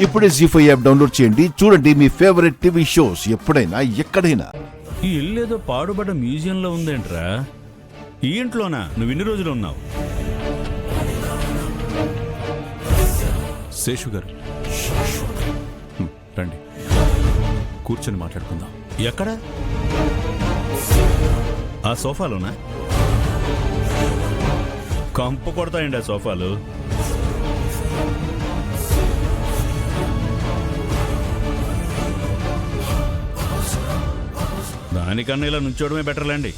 ఇప్పుడే జీ5 app download చేయండి. చూడండి మీ ఫేవరెట్ టీవీ షోస్ ఎప్పుడైనా ఎక్కడైనా. ఈ ఇల్లేదో పాడుబడ్డ మ్యూజియంలో ఉందేంట్రా? ఈ ఇంట్లోనా నువ్వు ఇన్ని రోజులు ఉన్నావు? శేషు గారు రండి, కూర్చొని మాట్లాడుకుందాం. ఎక్కడ? ఆ సోఫాలోనా? కంపు కొడతాయండి ఆ సోఫాలు. దానికన్నా ఇలా నుంచోవడమే బెటర్లేండి.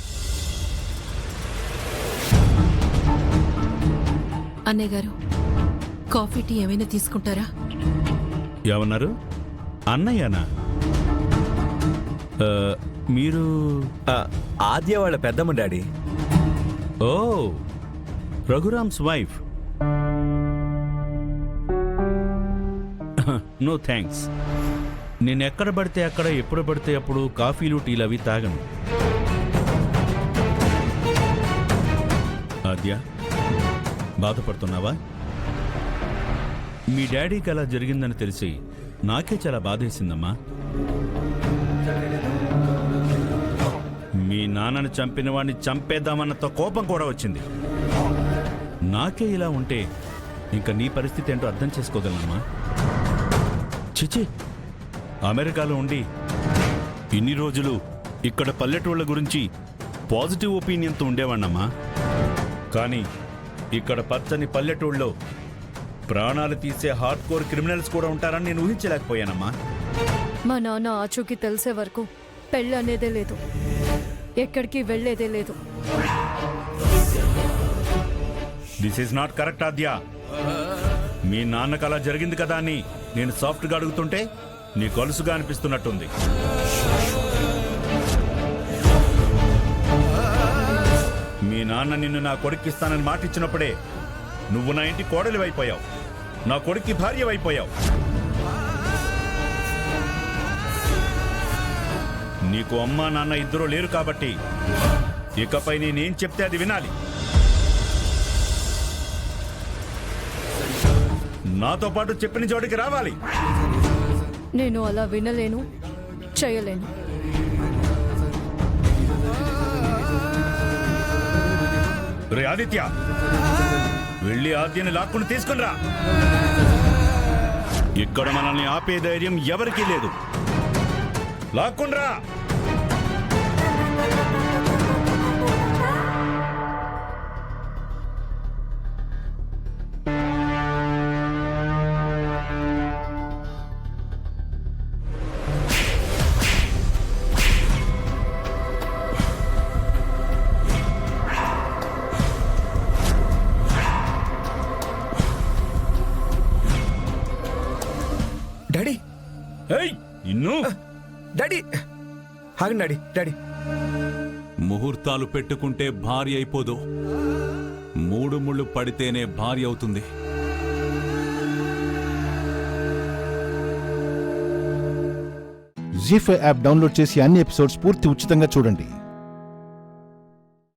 అన్నయ్య గారు, కాఫీ టీ ఏమైనా తీసుకుంటారా? ఏమన్నారు? అన్నయ్యనా? మీరు ఆద్య వాళ్ళ పెద్దమ్మ daddy. Oh, Raghuram's wife. No thanks. నేను ఎక్కడ పడితే అక్కడ ఎప్పుడు పడితే అప్పుడు కాఫీలు టీలు అవి తాగను. ఆద్య, బాధపడుతున్నావా? మీ డాడీకి అలా జరిగిందని తెలిసి నాకే చాలా బాధేసిందమ్మా. మీ నాన్నని చంపిన వాడిని చంపేద్దామన్నంత కోపం కూడా వచ్చింది. నాకే ఇలా ఉంటే ఇంకా నీ పరిస్థితి ఏంటో అర్థం చేసుకోగలనమ్మా. చిచి, అమెరికాలో ఉండి ఇన్ని రోజులు ఇక్కడ పల్లెటూళ్ళ గురించి పాజిటివ్ ఒపీనియన్తో ఉండేవాణ్ణమ్మా. కానీ ఇక్కడ పచ్చని పల్లెటూళ్ళలో ప్రాణాలు తీసే హార్డ్ కోర్ క్రిమినల్స్ కూడా ఉంటారని నేను ఊహించలేకపోయానమ్మా. మా నాన్న ఆచూకీ తెలిసే వరకు పెళ్ళి అనేదే లేదు, ఎక్కడికి వెళ్ళేదే లేదు. దిస్ ఈజ్ నాట్ కరెక్ట్ ఆద్య. మీ నాన్నకు అలా జరిగింది కదా అని నేను సాఫ్ట్గా అడుగుతుంటే నీ కొలుసుగా అనిపిస్తున్నట్టుంది. మీ నాన్న నిన్ను నా కొడుక్కిస్తానని మాటిచ్చినప్పుడే నువ్వు నా ఇంటి కోడలివైపోయావు, నా కొడుక్కి భార్యవైపోయావు. నీకు అమ్మా నాన్న ఇద్దరూ లేరు కాబట్టి ఇకపై నేనేం చెప్తే అది వినాలి. నాతో పాటు చెప్పిన చోటికి రావాలి. నేను అలా వినలేను, చేయలేను. రే ఆదిత్య, వెళ్ళి ఆద్యని లాక్కుని తీసుకునిరా. ఇక్కడ మనల్ని ఆపే ధైర్యం ఎవరికీ లేదు. లాక్కుండ్రా. డాడీ, ఇన్ను డాడీ ఆగండి. డాడీ డాడీ ముహూర్తాలు పెట్టుకుంటే భార్య అయిపోదు, 3 ముళ్ళు పడితేనే భార్య అవుతుంది. జీ5 యాప్ డౌన్లోడ్ చేసి అన్ని ఎపిసోడ్స్ పూర్తి ఉచితంగా చూడండి.